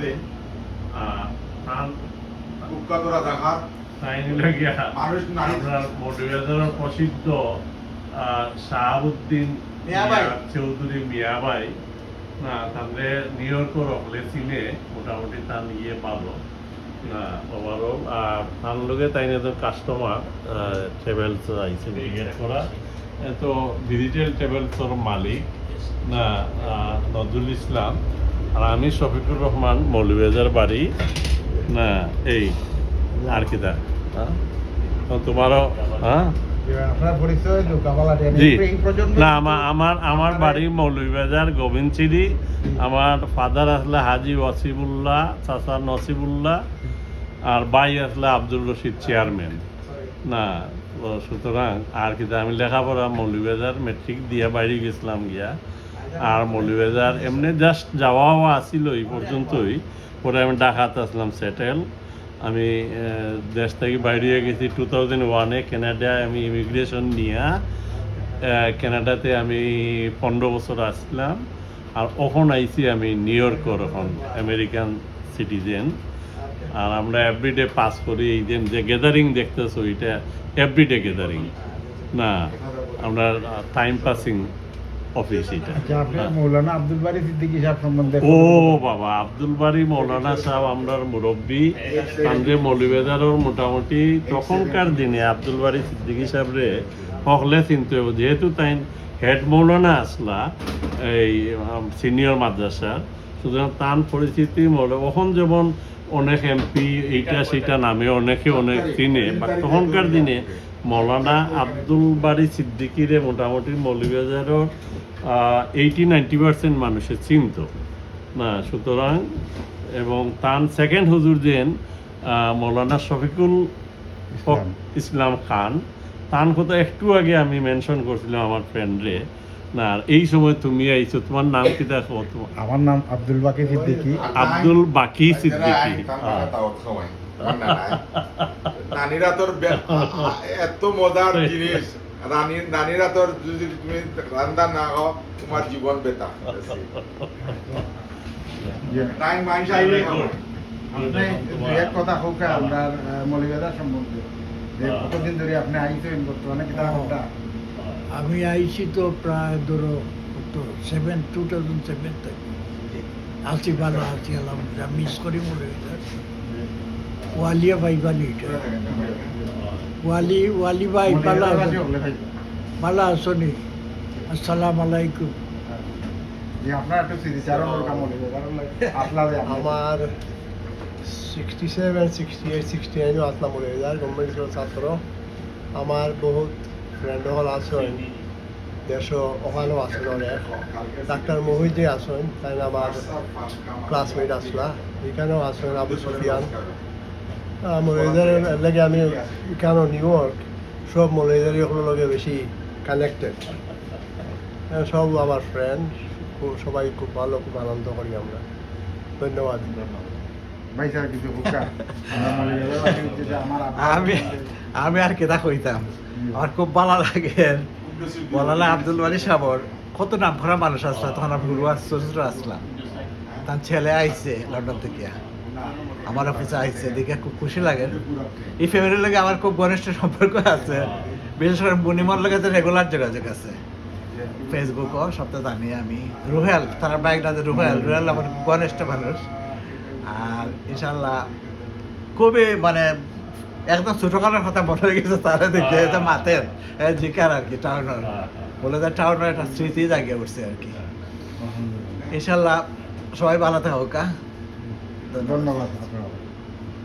ছেলে তার কুখ্যাত রাজাকার মানুষ নারী মৌলভীবাজারের প্রসিদ্ধ শাহাবুদ্দিন মিয়াভাই। চৌধুরী মিয়াভাই না তাদের নিউ ইয়র্কের রকলে চিনে মোটামুটি তার ইয়ে পাবো না ওভারঅল আর তার লগে তাই না কাস্টমার ট্রাভেলস আইছে ভিজিট করা তো ডিজিটাল ট্রাভেলসের মালিক না নজরুল ইসলাম আর আমি শফিকুর রহমান মৌলভীবাজার বাড়ি না এই আর কি তা তোমারও হ্যাঁ আপনার পরিচয় জি না আমার বাড়ি মৌলভীবাজার গোবিন্দচিরি আমার ফাদার আসলে হাজি ওয়াসিবুল্লাহ চাচা নসিবুল্লাহ আর ভাই আসলে আব্দুল রশিদ চেয়ারম্যান না সুতরাং আর কি আমি লেখাপড়া মৌলভীবাজার মেট্রিক দিয়ে বাইরে গেছিলাম গিয়া আর মৌলভীবাজার এমনি জাস্ট যাওয়াও আসিল এই পর্যন্তই পরে আমি ঢাকাতে আসলাম সেটেল আমি দেশ থেকে বাইরে গেছি 2001-এ কানাডায় আমি ইমিগ্রেশন নিয়ে কানাডাতে আমি 15 বছর আসলাম আর ওখান আইছি আমি নিউ ইয়র্কের এখন আমেরিকান সিটিজেন আর আমরা এভরিডে পাস করি এই যে গ্যাদারিং দেখতেছো এটা এভরিডে গ্যাদারিং না আমরা টাইম পাসিং অফিস এটা মৌলানা আব্দুল বারী সিদ্দিকী সাহেব সম্বন্ধে ও বাবা আব্দুল বারী মৌলানা সাহেব আমরার মুরব্বী আমাদের মৌলভীবাজারের মোটামুটি তখনকার দিনে আব্দুল বারী সিদ্দিকী সাহেবরে হকলে চিনতে হবে যেহেতু তাই হেড মৌলানা আসলা এই সিনিয়র মাদ্রাসার সুতরাং তার পরিচিতি ওখন যেমন অনেক এমপি এইটা সেটা নামে অনেকে অনেক চিনে বা তখনকার দিনে মৌলানা আব্দুল বারী সিদ্দিকীরে মোটামুটি মৌলভীবাজারের 80-90% মানুষের চিনত না সুতরাং এবং তার সেকেন্ড হুজুর দেন মৌলানা শফিকুল ইসলাম খান তার কথা একটু আগে আমি মেনশন করছিলাম আমার ফ্রেন্ডরে না আর এই সময় তুমি আইছো তোমার নাম কি দেখো আমার নাম আব্দুল বাকি সিদ্দিকী আব্দুল বাকি সিদ্দিকী নানিরা তোর এত মজার জিনিস নানিরা তোর যদি তুমি রান্না না খাও তোমার জীবন বেতা টাইম মাইন্ড আইলে এক কথা হোক আপনার মৌলভীবাজার সম্বন্ধে কতদিন ধরে আপনি আইছেন বর্তমানে কি তার আমি আইছি তো প্রায় ধরো 2007 থেকে আছি ভালো আছি আলহামদুলিল্লাহ মিস করি মৌলভীবাজার ওয়ালিয়া ভাই বালি ওয়ালি ভাই ভালো আসনি আসসালাম আলাইকুম আপনার একটু স্মৃতিচারণ আমার 67, 68, 69 আসলাম মৌলভীবাজার গভর্নমেন্ট স্কুলের ছাত্র আমার বহুত ফ্রেন্ড হল আছেন দেশ ওখানেও আছেন অনেক ডাক্তার মহিদে আছেন তাই আমার ক্লাসমেট আসলা এখানেও আছেন আবু সুফিয়ান মৌলভীবাজারের লাগে আমি এখানে নিউ ইয়র্ক সব মৌলভীবাজারি ওগুলোর লগে বেশি কানেক্টেড সব আমার ফ্রেন্ড সবাই খুব ভালো খুব আনন্দ করি আমরা ধন্যবাদ ভাই স্যার কিছু আমি আর কেটা কইতাম আমার খুব ভালো লাগে বলালা আব্দুল বারী সাহেবর কত নাম করা মানুষ আসলো তখন আমি শ্বশুর আসলাম তার ছেলে আইছে লন্ডন থেকে আমার অফিসে আইছে দেখে খুব খুশি লাগে এই ফ্যামিলির লগে আমার খুব ঘনিষ্ঠ সম্পর্ক আছে বিশেষ করে বুনিমর লগে তো রেগুলার যোগাযোগ আছে ফেসবুকও সবটা জানি আমি রুহেল তার বাইক না রুহেল আমার ঘনিষ্ঠ মানুষ আর ইনশাল্লাহ খুবই মানে একদম ছোটখাটোর কথা মনে হয়ে গেছে তারা দেখে এটা মাতের জিকার আর কি টাউনের বলে যে টাউনের একটা স্মৃতি জাগিয়ে উঠছে আর কি ইনশাল্লাহ সবাই ভালো থাকুক ধন্যবাদ